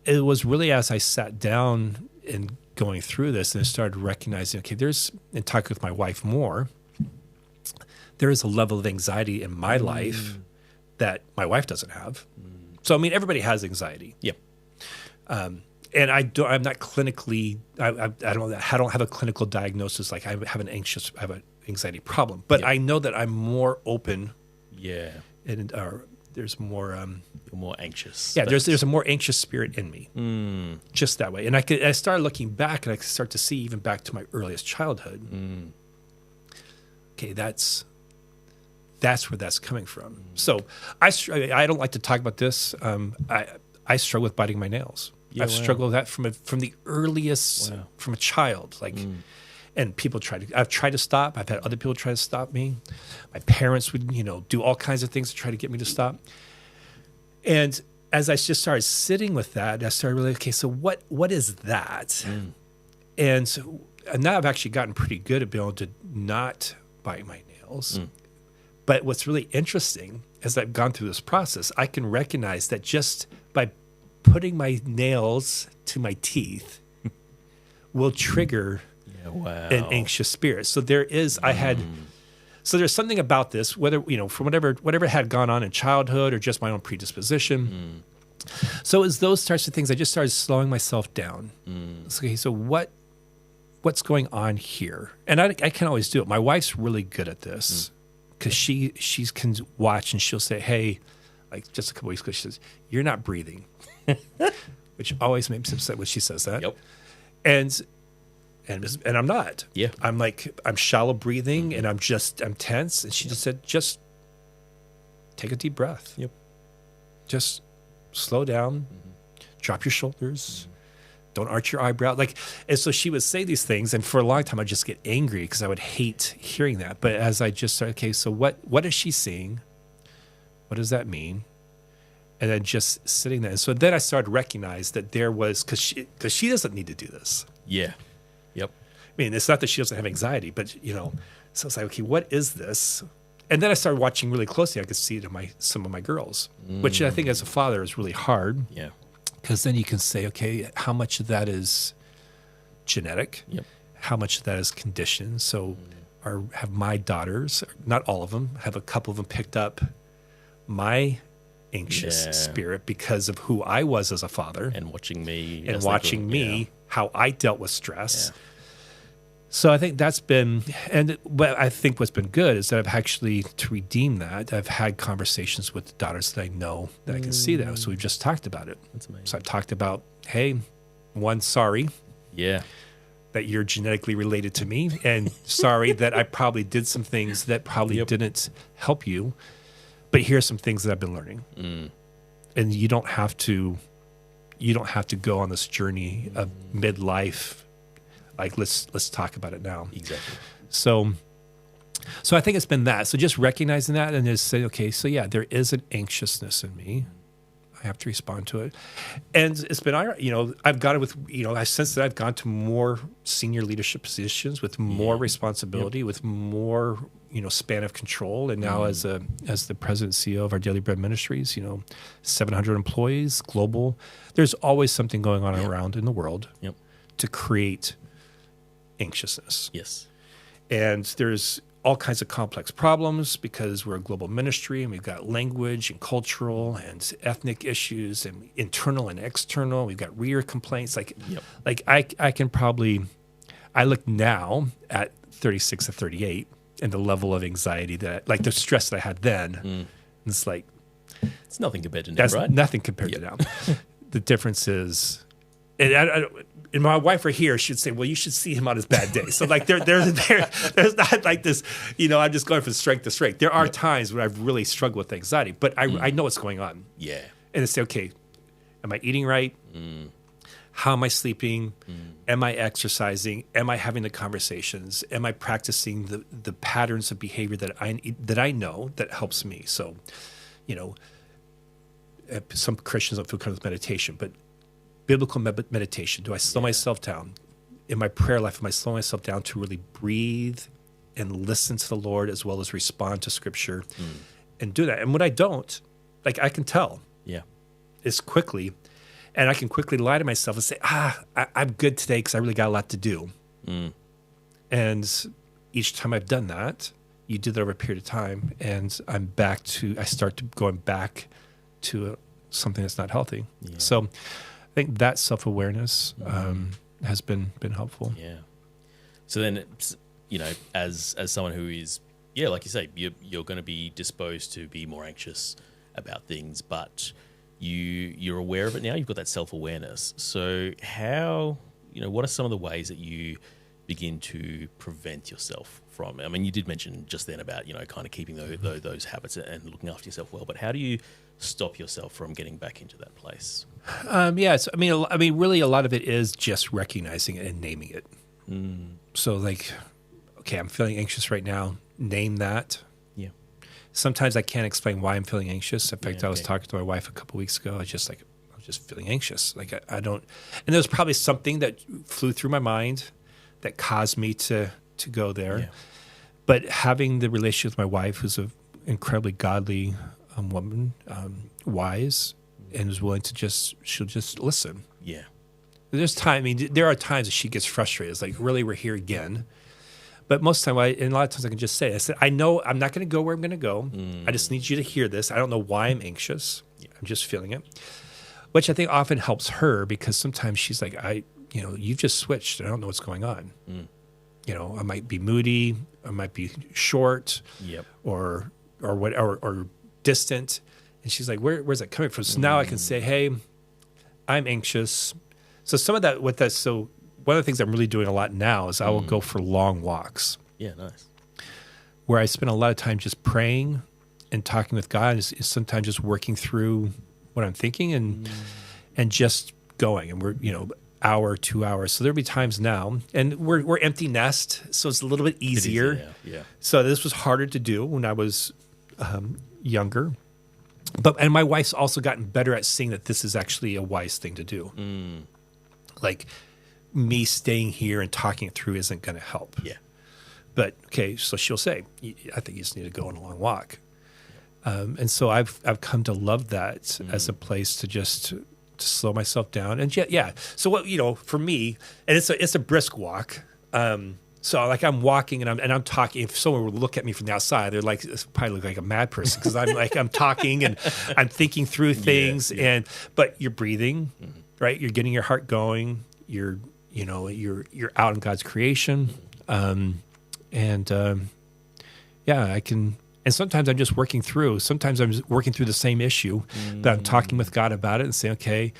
It was really as I sat down and going through this and I started recognizing, okay, and talking with my wife more, there is a level of anxiety in my life that my wife doesn't have. So, I mean, everybody has anxiety. Yep. And I'm not clinically, I don't have a clinical diagnosis like I have an anxiety problem, but I know that I'm more open. Yeah. And there's more. You're more anxious. Yeah, there's a more anxious spirit in me, just that way. And I started looking back, and I could start to see even back to my earliest childhood. Okay, that's where that's coming from. So I don't like to talk about this. I struggle with biting my nails. I've struggled with that from the earliest, from a child. Like, and I've tried to stop. I've had other people try to stop me. My parents would, do all kinds of things to try to get me to stop. And as I just started sitting with that, I started really, okay, so what is that? And now I've actually gotten pretty good at being able to not bite my nails. But what's really interesting, as I've gone through this process, I can recognize that just by putting my nails to my teeth will trigger an anxious spirit. So there's something about this, whether, from whatever had gone on in childhood or just my own predisposition. So as those types of things, I just started slowing myself down. Okay, so what's going on here? And I can't always do it. My wife's really good at this because she can watch and she'll say, hey, like just a couple weeks ago, she says, you're not breathing, which always makes me upset when she says that. Yep. And I'm not. Yeah. I'm shallow breathing and I'm tense. And she just said, just take a deep breath. Yep. Just slow down, drop your shoulders, don't arch your eyebrow. And so she would say these things. And for a long time, I'd just get angry because I would hate hearing that. But as I just started, okay, so what is she seeing? What does that mean? And then just sitting there. And so then I started to recognize that there was, because she doesn't need to do this. Yeah. Yep. I mean, it's not that she doesn't have anxiety, but, so it's like, okay, what is this? And then I started watching really closely. I could see it in some of my girls, which I think as a father is really hard. Yeah. Because then you can say, okay, how much of that is genetic? Yep. How much of that is conditioned? So have my daughters, not all of them, have a couple of them picked up my anxious spirit because of who I was as a father. And watching me. And watching me, how I dealt with stress. Yeah. So I think that's been, and what I think what's been good is that I've actually, to redeem that, I've had conversations with the daughters that I know that I can see that. So we've just talked about it. That's amazing. So I've talked about, hey, sorry. Yeah. That you're genetically related to me, and sorry that I probably did some things that probably didn't help you. But here's some things that I've been learning. And you don't have to go on this journey of midlife. Like, let's talk about it now. Exactly. So I think it's been that. So just recognizing that and just say, okay, so yeah, there is an anxiousness in me. I have to respond to it. And it's been, I've got it with, I sense that I've gone to more senior leadership positions with more responsibility, with more, span of control. And now as the president and CEO of our Daily Bread Ministries, 700 employees, global, there's always something going on around in the world to create anxiousness. Yes. And there's all kinds of complex problems because we're a global ministry and we've got language and cultural and ethnic issues and internal and external. We've got reader complaints. I look now at 36 to 38 and the level of anxiety that, like the stress that I had then. And it's like, it's nothing compared to now, that's right? nothing compared to now. The difference is, and my wife were here, she'd say, well, you should see him on his bad days. So like there's not like this, I'm just going from strength to strength. There are times when I've really struggled with anxiety, but I know what's going on. Yeah. And it's okay, Am I eating right? How am I sleeping? Am I exercising? Am I having the conversations? Am I practicing the patterns of behavior that I know that helps me? So, some Christians don't feel comfortable with meditation, but biblical meditation. Do I slow myself down? In my prayer life, am I slowing myself down to really breathe and listen to the Lord as well as respond to Scripture and do that? And when I don't, I can tell. Yeah. It's quickly. And I can quickly lie to myself and say, I'm good today because I really got a lot to do. And each time I've done that, you do that over a period of time, and I start going back to something that's not healthy. Yeah. So I think that self-awareness has been helpful. Yeah. So then, as someone who is, like you say, you're going to be disposed to be more anxious about things, but you're aware of it now. You've got that self-awareness. So how, what are some of the ways that you begin to prevent yourself from? I mean, you did mention just then about, kind of keeping those habits and looking after yourself well, but how do you stop yourself from getting back into that place? Really a lot of it is just recognizing it and naming it. So okay, I'm feeling anxious right now. Name that. Yeah. Sometimes I can't explain why I'm feeling anxious. In fact, I was talking to my wife a couple weeks ago. I was just feeling anxious. I don't, and there's probably something that flew through my mind that caused me to go there. Yeah. But having the relationship with my wife, who's an incredibly godly woman, wise, and is willing to she'll just listen. Yeah. There are times that she gets frustrated. It's like, really, we're here again. But most of the time, and a lot of times I can just say, I said, I know I'm not going to go where I'm going to go. I just need you to hear this. I don't know why I'm anxious. Yeah. I'm just feeling it, which I think often helps her, because sometimes she's like, you've just switched. I don't know what's going on. I might be moody. I might be short, or distant. And she's like, where's that coming from? So now I can say, hey, I'm anxious. So some of that, so one of the things I'm really doing a lot now is I will go for long walks. Yeah, nice. Where I spend a lot of time just praying and talking with God, is sometimes just working through what I'm thinking and just going. And we're, hour, 2 hours. So there'll be times now, and we're empty nest, so it's a little bit easier. Yeah. So this was harder to do when I was younger. And my wife's also gotten better at seeing that this is actually a wise thing to do. Like, me staying here and talking it through isn't going to help. Yeah. But okay, so she'll say, I think you just need to go on a long walk. And so I've come to love that as a place to slow myself down. And so what, for me, and it's a brisk walk. So I'm walking and I'm talking. If someone would look at me from the outside, they're like, this probably look like a mad person, because I'm talking and I'm thinking through things. Yeah. But you're breathing, right? You're getting your heart going. You're out in God's creation. I can. And sometimes I'm just working through. Sometimes I'm working through the same issue, but I'm talking with God about it and saying, okay.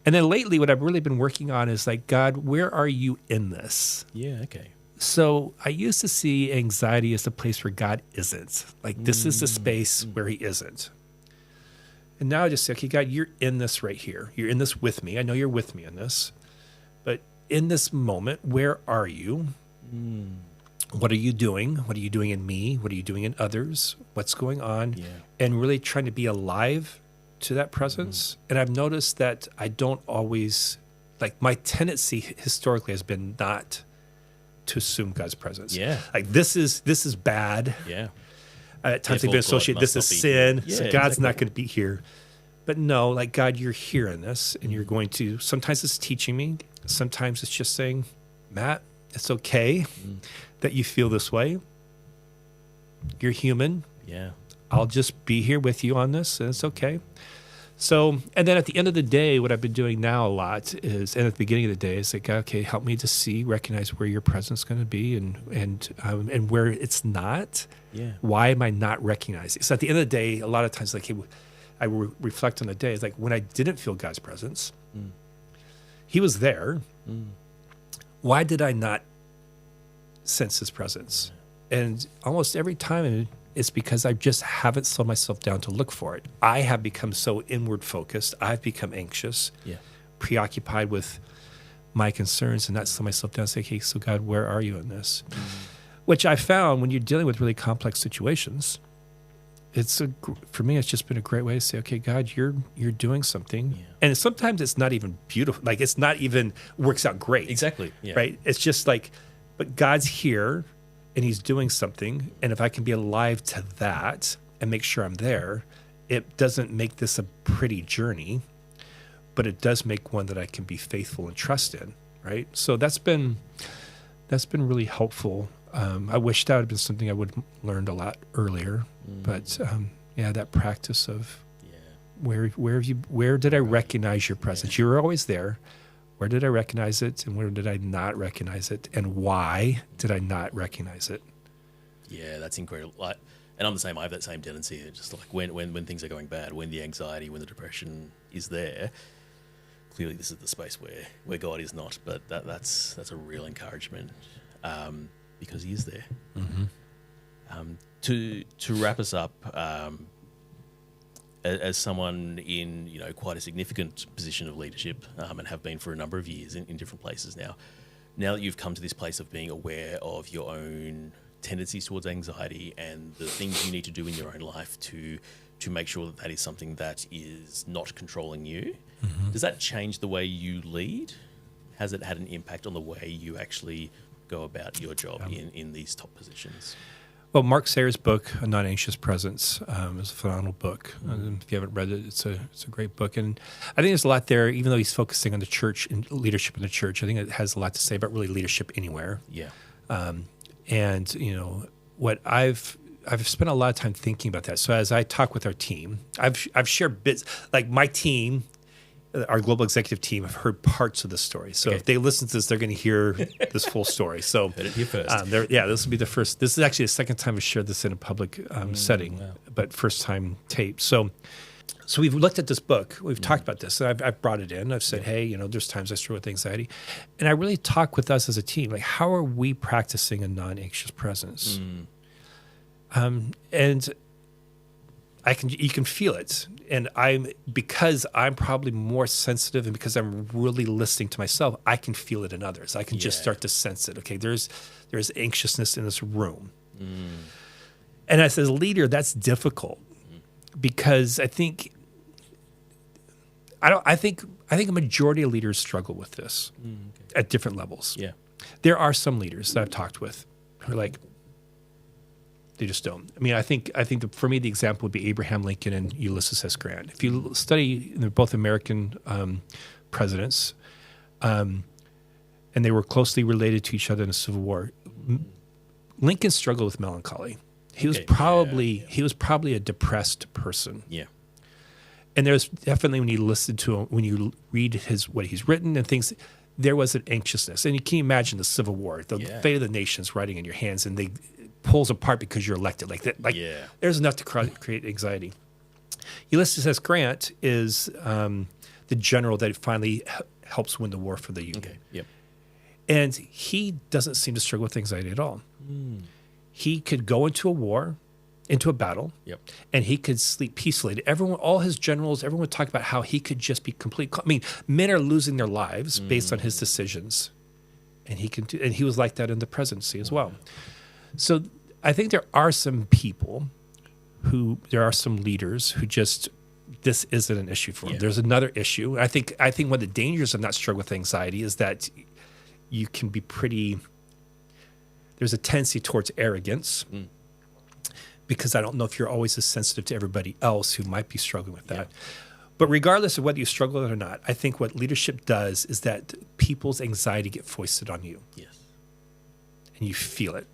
And then lately, what I've really been working on is God, where are you in this? Yeah, okay. So I used to see anxiety as a place where God isn't. This is the space where he isn't. And now I just say, okay, God, you're in this right here. You're in this with me. I know you're with me in this. But in this moment, where are you? What are you doing? What are you doing in me? What are you doing in others? What's going on? Yeah. And really trying to be alive to that presence. And I've noticed that I don't always, my tendency historically has been not to assume God's presence. Yeah. This is bad. Yeah. At times I've been associated, this is sin. Yeah, so God's not going to be here. But no, God, you're here in this, and you're going to, sometimes it's teaching me. Sometimes it's just saying, Matt, it's okay that you feel this way. You're human. Yeah. I'll just be here with you on this, and it's okay. So, and then at the end of the day, what I've been doing now a lot is, and at the beginning of the day, is okay, help me to recognize where your presence is going to be, and where it's not. Yeah. Why am I not recognizing? So at the end of the day, a lot of times, I reflect on the day. It's when I didn't feel God's presence, he was there. Why did I not sense his presence? And almost every time, it's because I just haven't slowed myself down to look for it. I have become so inward focused. I've become anxious, preoccupied with my concerns, and not slow myself down and say, okay, so God, where are you in this? Which I found when you're dealing with really complex situations, for me, it's just been a great way to say, okay, God, you're doing something. And sometimes it's not even beautiful. Like it's not even works out great. Exactly. Yeah. Right. It's just like, but God's here and he's doing something. And if I can be alive to that and make sure I'm there, it doesn't make this a pretty journey, but it does make one that I can be faithful and trust in. Right. So that's been really helpful. I wish that had been something I would have learned a lot earlier, but that practice of where did I recognize your presence? You were always there. Where did I recognize it, and where did I not recognize it, and why did I not recognize it? Yeah, that's incredible. And I'm the same. I have that same tendency. Just like when things are going bad, when the anxiety, when the depression is there, clearly this is the space where God is not. But that's a real encouragement. Because he is there. To wrap us up, as someone in quite a significant position of leadership, and have been for a number of years in different places now that you've come to this place of being aware of your own tendencies towards anxiety and the things you need to do in your own life to make sure that is something that is not controlling you, does that change the way you lead? Has it had an impact on the way you actually go about your job in these top positions? Well, Mark Sayer's book, A Non-Anxious Presence, is a phenomenal book. If you haven't read it, it's a great book. And I think there's a lot there, even though he's focusing on the church and leadership in the church, I think it has a lot to say about really leadership anywhere. Yeah. And, what I've spent a lot of time thinking about that. So as I talk with our team, I've shared bits, like my team, our global executive team have heard parts of the story. So if they listen to this, they're going to hear this full story. So heard it here first. This will be the first. This is actually the second time I've shared this in a public setting, but first time tape. So we've looked at this book. We've talked about this. And I've brought it in. I've said, hey, there's times I struggle with anxiety. And I really talk with us as a team, like how are we practicing a non-anxious presence? And you can feel it. And because I'm probably more sensitive and because I'm really listening to myself, I can feel it in others. I can just start to sense it. Okay, there's anxiousness in this room. And as a leader, that's difficult because I think a majority of leaders struggle with this at different levels. Yeah. There are some leaders that I've talked with who are like, they just don't. I mean, I think for me, the example would be Abraham Lincoln and Ulysses S. Grant. If you study, they're both American presidents, and they were closely related to each other in the Civil War. Lincoln struggled with melancholy. He was probably a depressed person. Yeah. And there's definitely, when you listen to him, when you read what he's written and things, there was an anxiousness. And you can imagine the Civil War, the fate of the nation's writing in your hands, and they pulls apart because you're elected. There's enough to create anxiety. Ulysses S. Grant is the general that finally helps win the war for the Union. Okay. Yep. And he doesn't seem to struggle with anxiety at all. He could go into a battle, and he could sleep peacefully. All his generals, everyone would talk about how he could just be complete. I mean, men are losing their lives based on his decisions, and he was like that in the presidency as well. So I think there are some leaders who just, this isn't an issue for them. There's another issue. I think one of the dangers of not struggling with anxiety is that you can be there's a tendency towards arrogance because I don't know if you're always as sensitive to everybody else who might be struggling with that. But regardless of whether you struggle with it or not, I think what leadership does is that people's anxiety get foisted on you. Yes. And you feel it.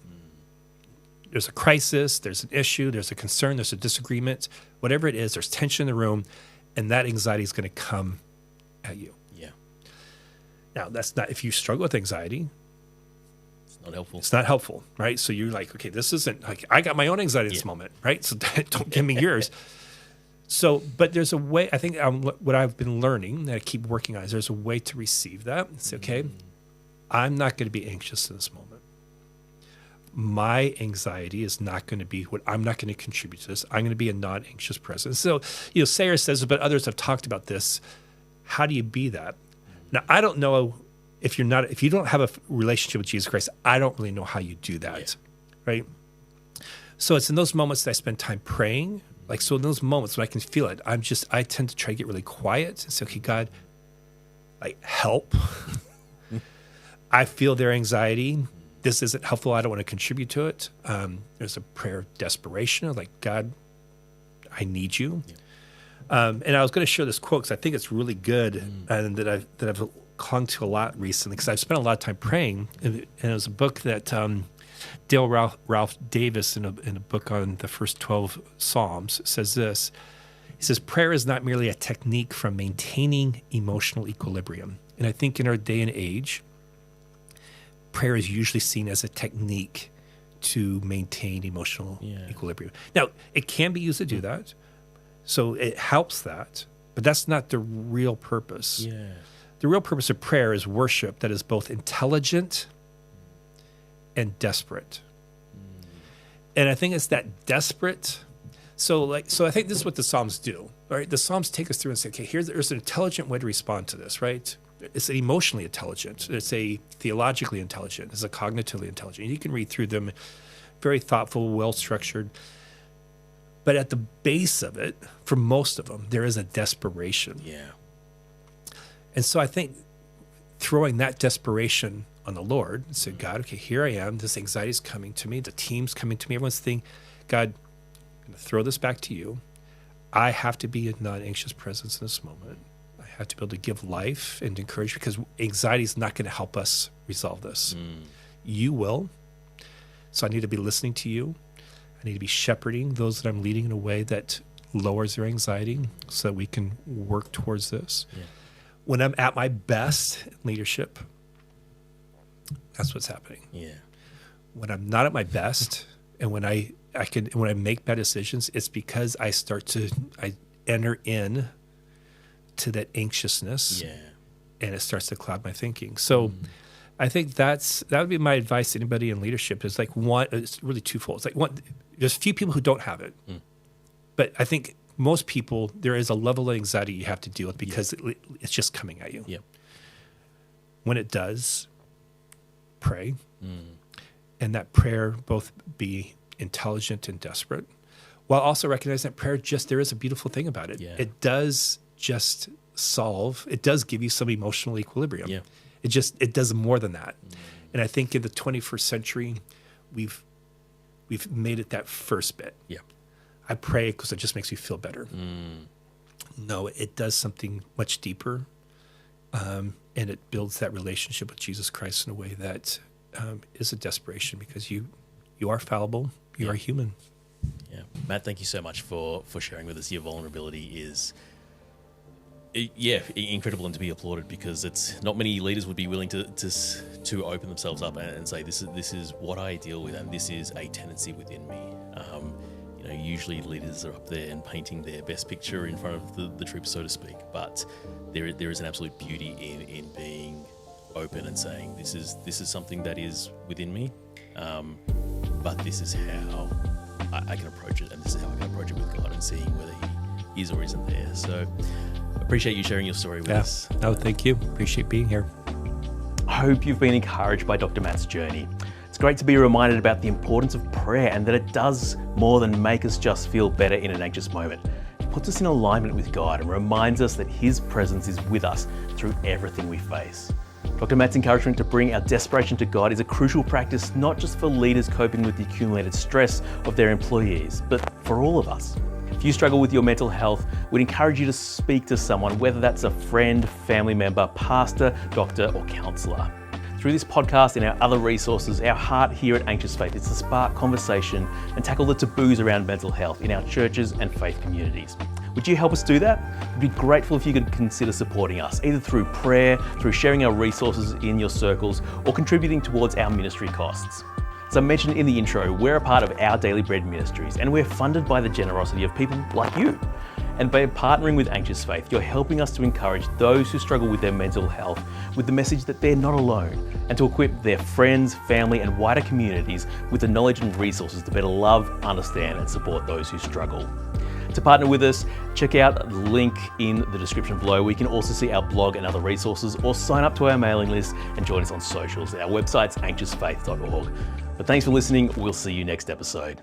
There's a crisis, there's an issue, there's a concern, there's a disagreement, whatever it is, there's tension in the room, and that anxiety is going to come at you. Yeah. Now, that's not, if you struggle with anxiety, it's not helpful. It's not helpful, right? So you're like, okay, this isn't, like, I got my own anxiety in this moment, right? So don't give me yours. So, but there's a way, I think what I've been learning that I keep working on is there's a way to receive that and say, okay, I'm not going to be anxious in this moment. my anxiety is not going to be what I'm not going to contribute to this. I'm going to be a non-anxious presence. So, Sayre says, but others have talked about this. How do you be that? Now, I don't know if you don't have a relationship with Jesus Christ, I don't really know how you do that, right? So it's in those moments that I spend time praying. Like, so in those moments when I can feel it, I tend to try to get really quiet and say, okay, God, like, help. I feel their anxiety. This isn't helpful. I don't want to contribute to it. There's a prayer of desperation of like, God, I need you. And I was going to share this quote because I think it's really good and that I've clung to a lot recently because I've spent a lot of time praying. And it was a book that Dale Ralph Davis in a book on the first 12 Psalms says this. He says, prayer is not merely a technique for maintaining emotional equilibrium. And I think in our day and age, prayer is usually seen as a technique to maintain emotional equilibrium. Now, it can be used to do that, so it helps that, but that's not the real purpose. Yeah. The real purpose of prayer is worship that is both intelligent and desperate. And I think it's that desperate. So I think this is what the Psalms do, right? The Psalms take us through and say, okay, there's an intelligent way to respond to this, right? It's emotionally intelligent. It's a theologically intelligent. It's a cognitively intelligent. You can read through them, very thoughtful, well-structured. But at the base of it, for most of them, there is a desperation. Yeah. And so I think throwing that desperation on the Lord and say, God, okay, here I am. This anxiety is coming to me. The team's coming to me. Everyone's thinking, God, I'm going to throw this back to you. I have to be a non-anxious presence in this moment. I have to be able to give life and encourage because anxiety is not going to help us resolve this. You will. So I need to be listening to you. I need to be shepherding those that I'm leading in a way that lowers their anxiety so that we can work towards this. Yeah. When I'm at my best in leadership, that's what's happening. Yeah. When I'm not at my best and when I make bad decisions, it's because I enter in to that anxiousness and it starts to cloud my thinking. So I think that would be my advice to anybody in leadership is like it's really twofold. It's like there's a few people who don't have it, but I think most people, there is a level of anxiety you have to deal with because it's just coming at you. Yeah. When it does, pray. And that prayer both be intelligent and desperate, while also recognizing that prayer there is a beautiful thing about it. Yeah. It does just it does give you some emotional equilibrium. Yeah. It does more than that. And I think in the 21st century, we've made it that first bit. Yeah. I pray because it just makes me feel better. No, it does something much deeper, and it builds that relationship with Jesus Christ in a way that is a desperation because you are fallible, you are human. Yeah, Matt, thank you so much for sharing with us. Your vulnerability is, incredible and to be applauded because it's not many leaders would be willing to open themselves up and say this is what I deal with and this is a tendency within me. Usually leaders are up there and painting their best picture in front of the troops, so to speak. But there is an absolute beauty in being open and saying this is something that is within me, but this is how I can approach it, and this is how I can approach it with God and seeing whether He is or isn't there. So appreciate you sharing your story with us. No, thank you. Appreciate being here. I hope you've been encouraged by Dr. Matt's journey. It's great to be reminded about the importance of prayer and that it does more than make us just feel better in an anxious moment. It puts us in alignment with God and reminds us that His presence is with us through everything we face. Dr. Matt's encouragement to bring our desperation to God is a crucial practice not just for leaders coping with the accumulated stress of their employees, but for all of us. If you struggle with your mental health, we'd encourage you to speak to someone, whether that's a friend, family member, pastor, doctor, or counsellor. Through this podcast and our other resources, our heart here at Anxious Faith is to spark conversation and tackle the taboos around mental health in our churches and faith communities. Would you help us do that? We'd be grateful if you could consider supporting us, either through prayer, through sharing our resources in your circles, or contributing towards our ministry costs. As I mentioned in the intro, we're a part of Our Daily Bread Ministries, and we're funded by the generosity of people like you. And by partnering with Anxious Faith, you're helping us to encourage those who struggle with their mental health with the message that they're not alone, and to equip their friends, family, and wider communities with the knowledge and resources to better love, understand, and support those who struggle. To partner with us, check out the link in the description below, where you can also see our blog and other resources, or sign up to our mailing list and join us on socials. Our website's anxiousfaith.org. But thanks for listening. We'll see you next episode.